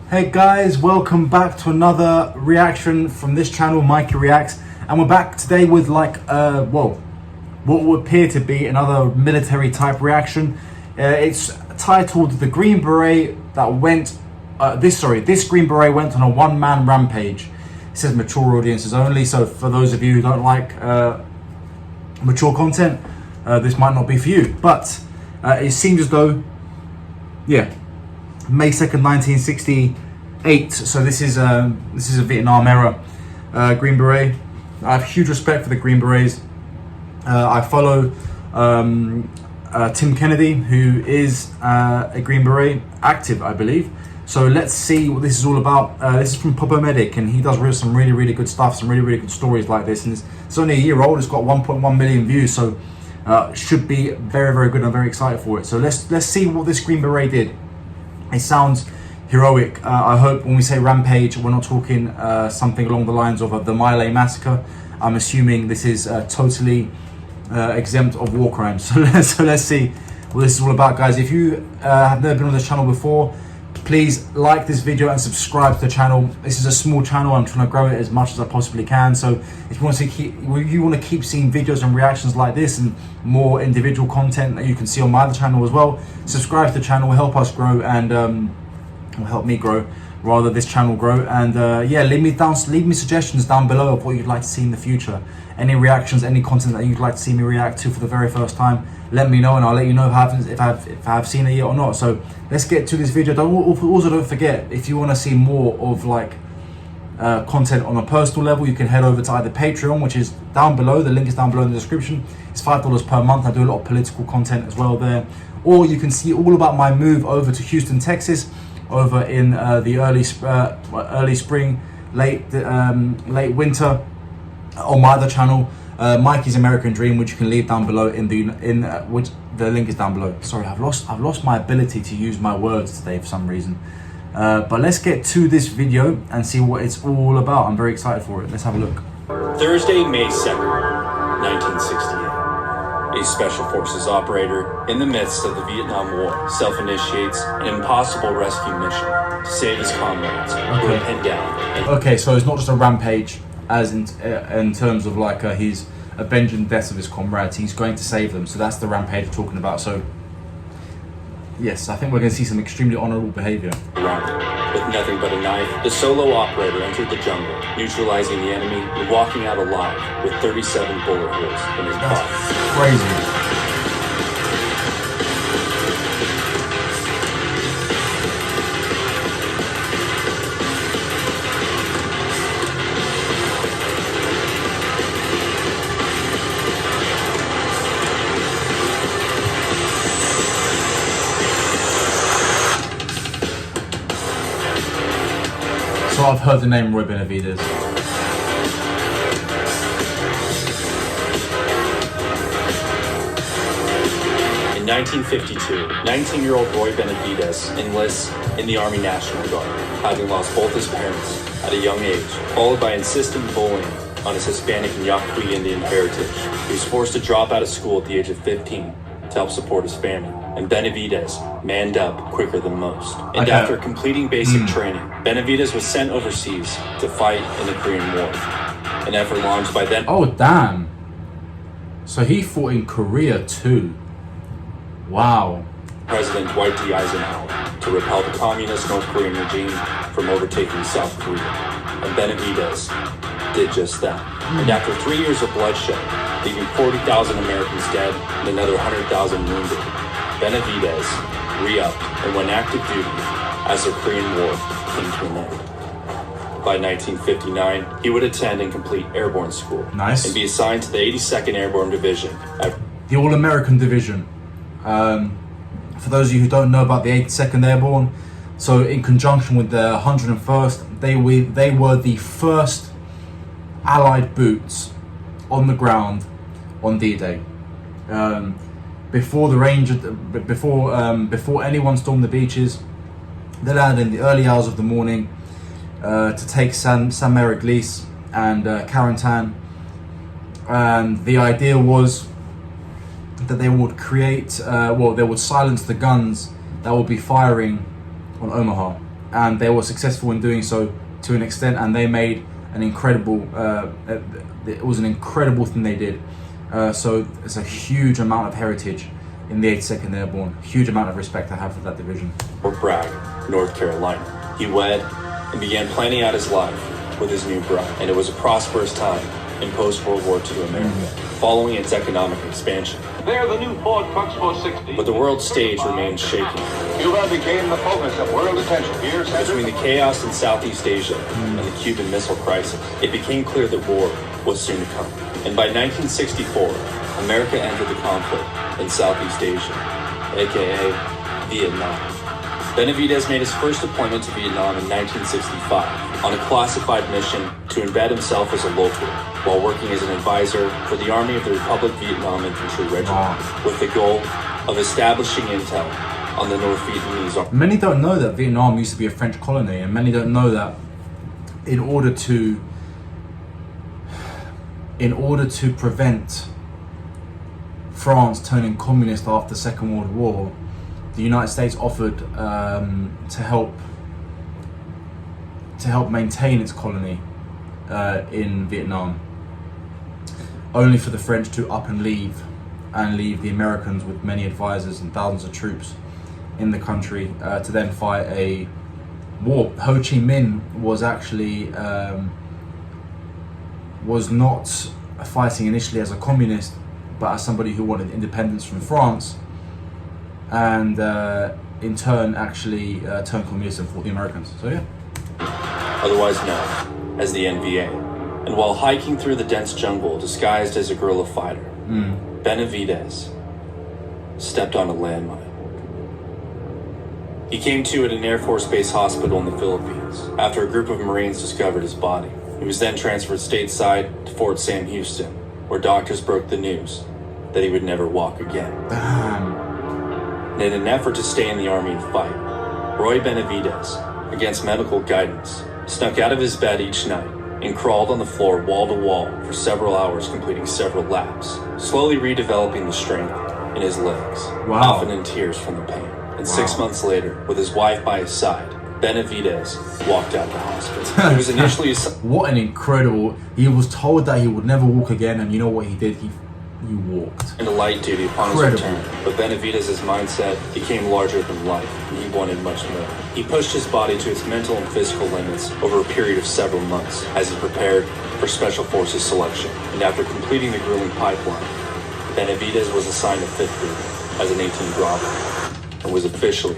Hey guys, welcome back to another reaction from this channel, Mikey Reacts, and we're back today with what would appear to be another military type reaction. It's titled "The Green Beret that went." This Green Beret went on a one-man rampage. It says mature audiences only, so for those of you who don't like mature content, this might not be for you. But it seems as though, yeah, May 2nd, 1968. So this is a Vietnam era Green Beret. I have huge respect for the Green Berets. I follow Tim Kennedy, who is a Green Beret, active, I believe. So let's see what this is all about. This is from Popo Medic, and he does some really good stuff, some really good stories like this. And it's only a year old. It's got 1.1 million views, so should be very good. I'm very excited for it. So let's see what this Green Beret did. It sounds heroic. I hope when we say Rampage, we're not talking something along the lines of the My Lai massacre. I'm assuming this is totally exempt of war crimes. So let's see what this is all about, guys. If you have never been on this channel before, please like this video and subscribe to the channel. This is a small channel. I'm trying to grow it as much as I possibly can. So if you want to keep seeing videos and reactions like this and more individual content that you can see on my other channel as well, subscribe to the channel. Will help us grow and will help me grow, rather this channel grow. And yeah, leave me suggestions down below of what you'd like to see in the future. Any reactions, any content that you'd like to see me react to for the very first time, let me know, and I'll let you know if I've seen it yet or not. So let's get to this video. Also don't forget, if you want to see more of content on a personal level, you can head over to either Patreon, which is down below. The link is down below in the description. It's $5 per month. I do a lot of political content as well there. Or you can see all about my move over to Houston, Texas, over in the early spring, late winter, on my other channel, Mikey's American Dream, which you can leave down below which the link is down below. Sorry, I've lost my ability to use my words today for some reason. But let's get to this video and see what it's all about. I'm very excited for it. Let's have a look. Thursday, May 2nd, 1968. A Special Forces operator in the midst of the Vietnam War self-initiates an impossible rescue mission to save his comrades who were pinned down. Okay, so it's not just a rampage as in terms of he's avenging the deaths of his comrades. He's going to save them. So that's the rampage we're talking about. So yes, I think we're going to see some extremely honorable behavior. With nothing but a knife, the solo operator entered the jungle, neutralizing the enemy and walking out alive with 37 bullet holes in his body. Crazy. So I've heard the name Roy Benavidez. In 1952, 19-year-old Roy Benavidez enlists in the Army National Guard, having lost both his parents at a young age, followed by insistent bullying on his Hispanic and Yaqui Indian heritage. He was forced to drop out of school at the age of 15 to help support his family, and Benavidez manned up quicker than most. And after completing basic training, Benavidez was sent overseas to fight in the Korean War, an effort launched by then. Oh damn! So he fought in Korea too. Wow. President Dwight D. Eisenhower to repel the communist North Korean regime from overtaking South Korea, and Benavidez did just that. And after 3 years of bloodshed, leaving 40,000 Americans dead and another 100,000 wounded, Benavidez re-upped and went active duty as the Korean War came to an end. By 1959, he would attend and complete airborne school. Nice. And be assigned to the 82nd Airborne Division. The All-American Division. For those of you who don't know about the 82nd Airborne, so in conjunction with the 101st, they were the first Allied boots on the ground on D-Day. Before anyone stormed the beaches, they landed in the early hours of the morning to take Saint-Mary-Église and Carentan. And the idea was that they would create, they would silence the guns that would be firing on Omaha. and they were successful in doing so to an extent, and they made an incredible, it was an incredible thing they did. So it's a huge amount of heritage in the 82nd Airborne, huge amount of respect I have for that division. Fort Bragg, North Carolina. He wed and began planning out his life with his new bride, and it was a prosperous time in post-World War II America, following its economic expansion. They're the new Ford Trucks 460. But the world stage remained shaky. Cuba became the focus of world attention. Here, Between the chaos in Southeast Asia and the Cuban Missile Crisis, it became clear that war was soon to come. And by 1964, America entered the conflict in Southeast Asia, aka Vietnam. Benavidez made his first deployment to Vietnam in 1965 on a classified mission to embed himself as a local while working as an advisor for the Army of the Republic Vietnam Infantry Regiment with the goal of establishing intel on the North Vietnamese Army. Many don't know that Vietnam used to be a French colony, and many don't know that in order to prevent France turning communist after the Second World War, the United States offered to help maintain its colony in Vietnam, only for the French to up and leave the Americans with many advisors and thousands of troops in the country to then fight a war. Ho Chi Minh was actually was not fighting initially as a communist, but as somebody who wanted independence from France, and in turn actually turned communist and fought the Americans. So yeah. Otherwise known as the NVA. And while hiking through the dense jungle disguised as a guerrilla fighter, Benavidez stepped on a landmine. He came to at an Air Force Base hospital in the Philippines after a group of Marines discovered his body. He was then transferred stateside to Fort Sam Houston, where doctors broke the news that he would never walk again. And in an effort to stay in the Army and fight, Roy Benavidez, against medical guidance, snuck out of his bed each night and crawled on the floor wall to wall for several hours, completing several laps, slowly redeveloping the strength in his legs, often in tears from the pain. And 6 months later, with his wife by his side, Benavidez walked out the hospital. He was initially... What an incredible... He was told that he would never walk again, and you know what he did? He walked. Into light duty upon his return, but Benavidez's mindset became larger than life, and he wanted much more. He pushed his body to its mental and physical limits over a period of several months as he prepared for Special Forces selection. And after completing the grueling pipeline, Benavidez was assigned to 5th Group as an 18 Bravo, and was officially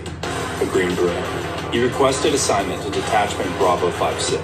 a Green Beret. He requested assignment to Detachment Bravo 56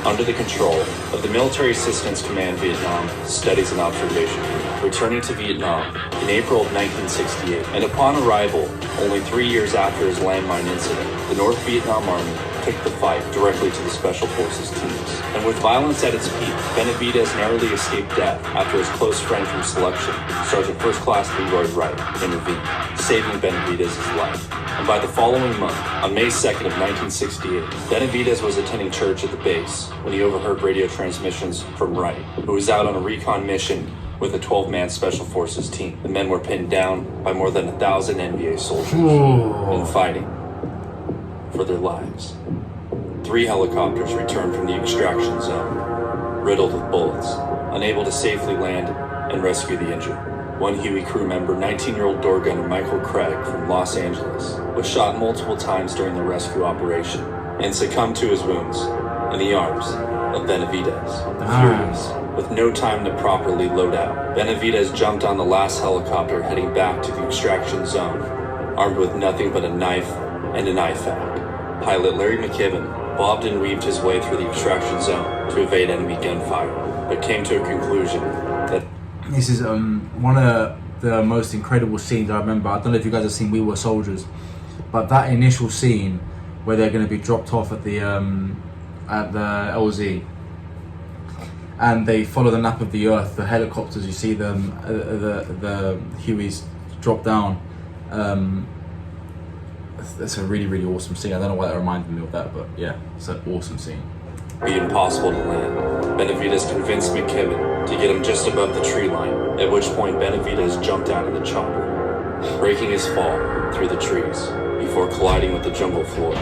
under the control of the Military Assistance Command Vietnam Studies and Observation Group, returning to Vietnam in April of 1968. And upon arrival, only 3 years after his landmine incident, the North Vietnam Army took the fight directly to the Special Forces teams. And with violence at its peak, Benavidez narrowly escaped death after his close friend from selection, Sergeant First Class Leroy Wright, intervened, saving Benavidez's life. And by the following month, on May 2nd of 1968, Benavidez was attending church at the base when he overheard radio transmissions from Wright, who was out on a recon mission with a 12-man Special Forces team. The men were pinned down by more than 1,000 NVA soldiers and fighting for their lives. 3 helicopters returned from the extraction zone, riddled with bullets, unable to safely land and rescue the injured. One Huey crew member, 19-year-old door gunner Michael Craig from Los Angeles, was shot multiple times during the rescue operation and succumbed to his wounds in the arms of Benavidez. Furious, with no time to properly load out, Benavidez jumped on the last helicopter heading back to the extraction zone, armed with nothing but a knife and an IFAK. Pilot Larry McKibben bobbed and weaved his way through the extraction zone to evade enemy gunfire, but came to a conclusion that... This is one of the most incredible scenes I remember. I don't know if you guys have seen We Were Soldiers, but that initial scene where they're going to be dropped off at the LZ, and they follow the nap of the earth, the helicopters, you see them, the Hueys drop down. That's a really, really awesome scene. I don't know why that reminded me of that, but yeah, it's an awesome scene. Be impossible to land. Benavidez convinced McKibben to get him just above the tree line, at which point Benavidez jumped out of the chopper, breaking his fall through the trees before colliding with the jungle floor.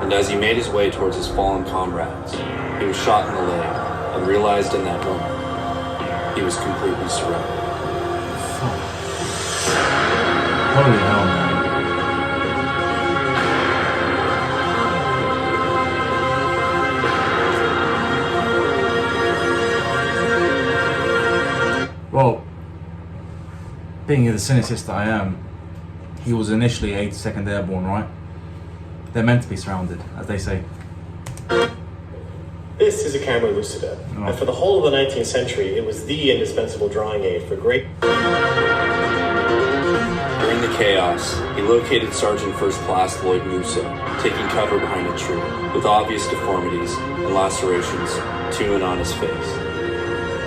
And as he made his way towards his fallen comrades, he was shot in the leg and realized in that moment he was completely surrounded. Holy hell, man. Well, being the cynicist that I am, he was initially 82nd Airborne, right? They're meant to be surrounded, as they say. This is a camera lucida, and for the whole of the 19th century, it was the indispensable drawing aid for great... During the chaos, he located Sergeant First Class Lloyd Musso, taking cover behind a tree, with obvious deformities and lacerations to and on his face.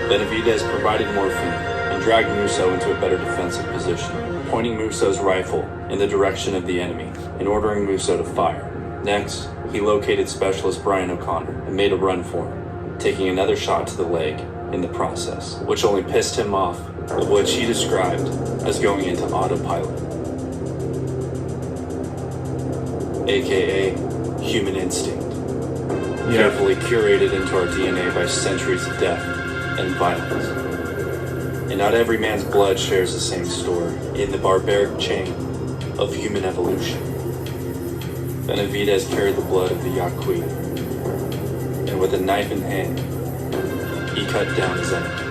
Benavidez provided morphine and dragged Musso into a better defensive position, pointing Musso's rifle in the direction of the enemy and ordering Musso to fire. Next, he located Specialist Brian O'Connor and made a run for him, taking another shot to the leg in the process, which only pissed him off, of which he described as going into autopilot, aka human instinct, carefully curated into our DNA by centuries of death and violence. And not every man's blood shares the same story in the barbaric chain of human evolution. Benavidez carried the blood of the Yaqui, and with a knife in hand, he cut down his enemy.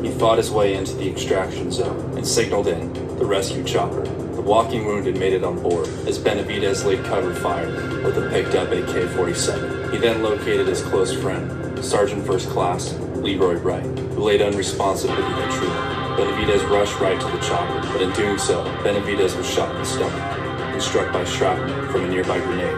He fought his way into the extraction zone and signaled in the rescue chopper. The walking wounded made it on board as Benavidez laid cover fire with a picked up AK-47. He then located his close friend, Sergeant First Class Leroy Wright, who laid unresponsive beneath the tree. Benavidez rushed right to the chopper, but in doing so, Benavidez was shot in the stomach and struck by shrapnel from a nearby grenade.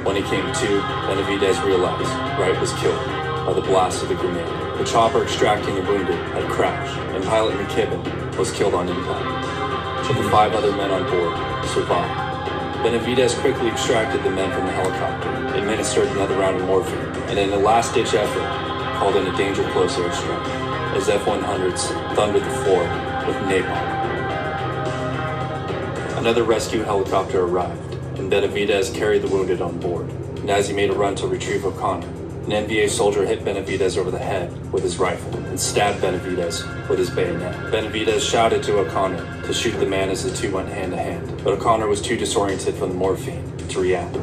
When he came to, Benavidez realized Wright was killed by the blast of the grenade. The chopper extracting the wounded had crashed, and Pilot McKibben was killed on impact. The 5 other men on board survived. Benavidez quickly extracted the men from the helicopter, administered another round of morphine, and in a last-ditch effort, called in a danger close airstrike as F-100s thundered the floor with napalm. Another rescue helicopter arrived, and Benavidez carried the wounded on board. And as he made a run to retrieve O'Connor, an NVA soldier hit Benavidez over the head with his rifle and stabbed Benavidez with his bayonet. Benavidez shouted to O'Connor to shoot the man as the two went hand-to-hand, but O'Connor was too disoriented from the morphine to react.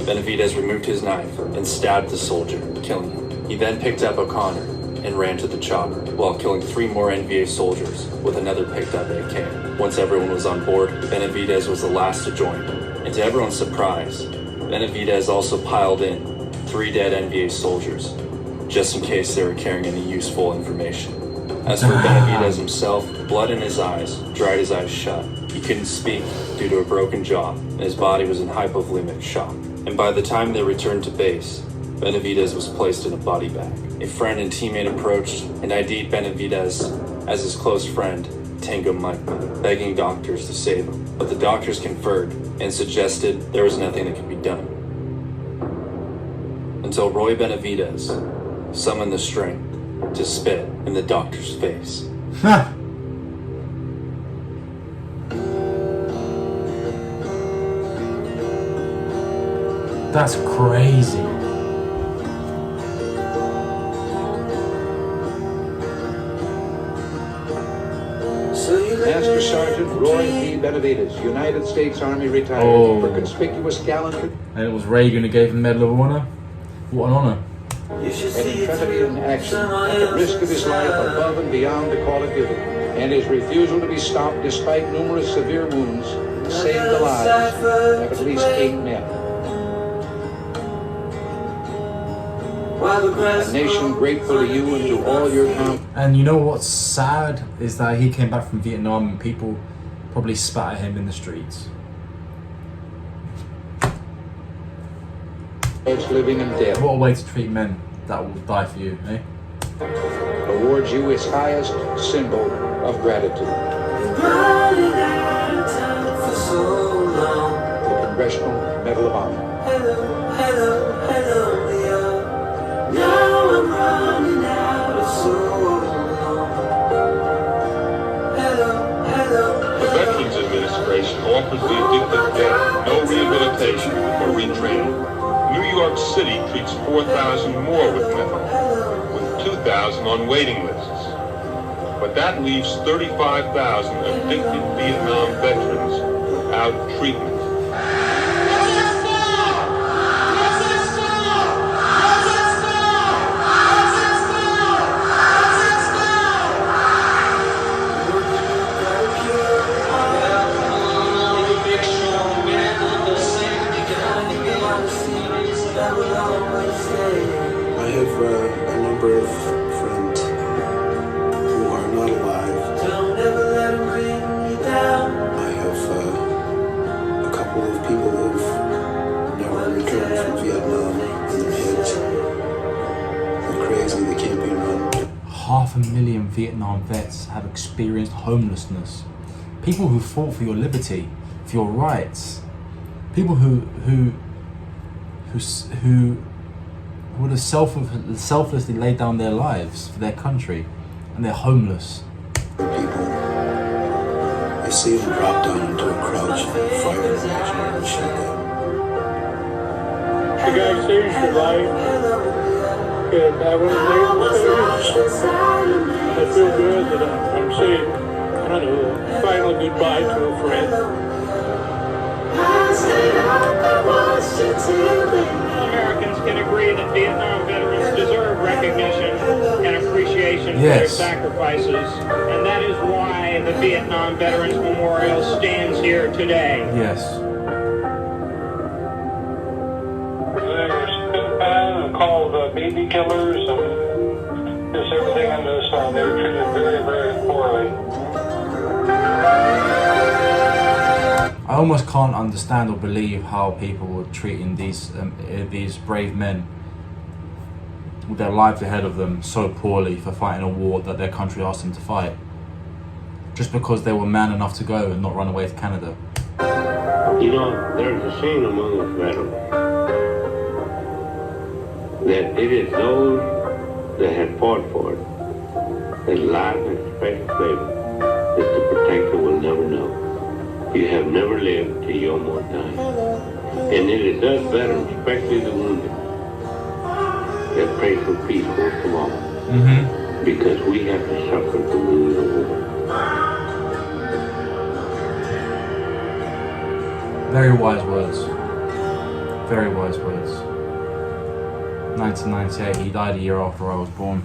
Benavidez removed his knife and stabbed the soldier, killing him. He then picked up O'Connor and ran to the chopper, while killing 3 more NVA soldiers with another picked up AK. Once everyone was on board, Benavidez was the last to join. And to everyone's surprise, Benavidez also piled in 3 dead NVA soldiers, just in case they were carrying any useful information. As for Benavidez himself, blood in his eyes dried his eyes shut. He couldn't speak due to a broken jaw, and his body was in hypovolemic shock. And by the time they returned to base, Benavidez was placed in a body bag. A friend and teammate approached and ID'd Benavidez as his close friend, Tango Mike, begging doctors to save him. But the doctors conferred and suggested there was nothing that could be done. Until Roy Benavidez summoned the strength to spit in the doctor's face. That's crazy. Master Sergeant Roy B. Benavidez, United States Army retired for conspicuous gallantry And it was Reagan who gave him the Medal of Honor. What an honor. and intrepidity in action at the risk of his life above and beyond the call of duty, and his refusal to be stopped despite numerous severe wounds saved the lives of at least 8 men. A nation grateful to you and to all your And you know what's sad is that he came back from Vietnam and people probably spat at him in the streets. comrades living and dead. What a way to treat men that will die for you, eh? Awards you its highest symbol of gratitude. The Congressional Medal of Honor. Now I'm running out of soul. offers the addicted dead no rehabilitation or retraining. New York City treats 4,000 more with methadone, with 2,000 on waiting lists. But that leaves 35,000 addicted Vietnam veterans without treatment. I have a number of friends who are not alive. I have a couple of people who've never returned from Vietnam and their heads are crazy, they can't be run. 500,000 Vietnam vets have experienced homelessness. People who fought for your liberty, for your rights. People who would have selflessly laid down their lives for their country, and they're homeless. People, I see them drop down into a crouch and fire and shit. The guy saves your life, and I was able to save. I feel good that I'm saying, I don't know, final goodbye to a friend. Americans can agree that Vietnam veterans deserve recognition and appreciation for their sacrifices, and that is why the Vietnam Veterans Memorial stands here today. Yes. There's been banned and called baby killers and just everything in this. They were treated very, very poorly. I almost can't understand or believe how people were treating these brave men with their lives ahead of them so poorly for fighting a war that their country asked them to fight, just because they were man enough to go and not run away to Canada. You know, there's a saying among us veterans that it is those that have fought for it that life has special flavor that the protector will never know. You have never lived till you almost died. And it is us veterans, especially the wounded, that pray for peace most of all. Because we have to suffer to lose the war. Very wise words. Very wise words. 1998, he died a year after I was born.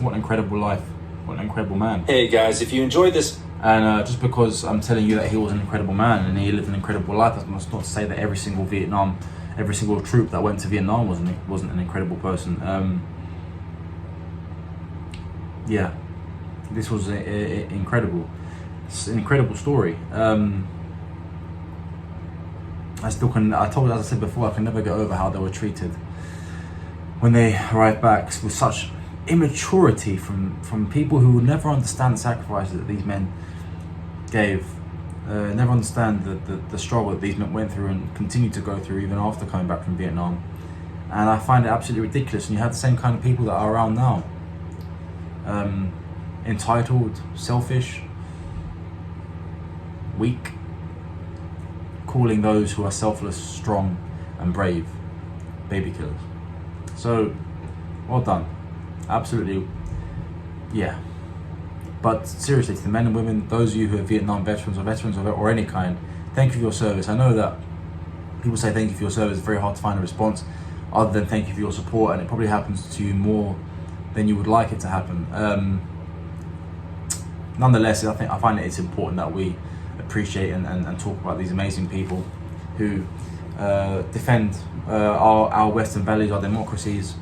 What an incredible life. What an incredible man. Hey guys, if you enjoyed this, and just because I'm telling you that he was an incredible man and he lived an incredible life, that's not to say that every single troop that went to Vietnam wasn't an incredible person. Yeah, this was incredible. It's an incredible story. I said before, I can never get over how they were treated when they arrived back with such immaturity from people who would never understand the sacrifices that these men gave, never understand the struggle that these men went through and continue to go through even after coming back from Vietnam. And I find it absolutely ridiculous. And you have the same kind of people that are around now, entitled, selfish, weak, calling those who are selfless, strong and brave baby killers. So well done. Absolutely, yeah. But seriously, to the men and women, those of you who are Vietnam veterans or any kind, thank you for your service. I know that people say thank you for your service. It's very hard to find a response other than thank you for your support, and it probably happens to you more than you would like it to happen. Nonetheless, I find it's important that we appreciate and talk about these amazing people who defend our Western values, our democracies,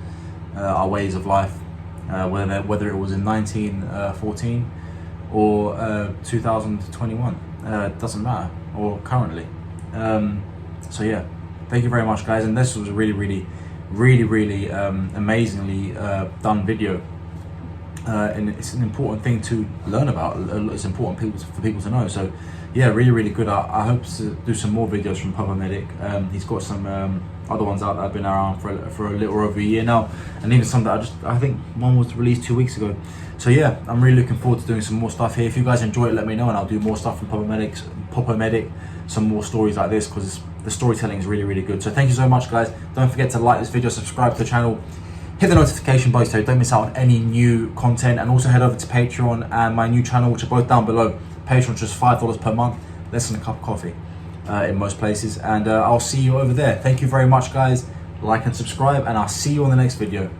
our ways of life. Whether it was in 1914 or 2021, it doesn't matter, or currently. So yeah, thank you very much, guys. And this was a really amazingly done video. and it's an important thing to learn about. It's important for people to know. So yeah, really good. I hope to do some more videos from Papa Medic. He's got some other ones out that have been around for a little over a year now, and even some that I think one was released 2 weeks ago. So yeah, I'm really looking forward to doing some more stuff here. If you guys enjoy it, let me know, and I'll do more stuff from Papa Medic, some more stories like this, because the storytelling is really good. So thank you so much, guys. Don't forget to like this video, subscribe to the channel, hit the notification bell so you don't miss out on any new content, and also head over to Patreon and my new channel, which are both down below. Patreon's just $5 per month, less than a cup of coffee in most places, and I'll see you over there. Thank you very much, guys. Like and subscribe, and I'll see you on the next video.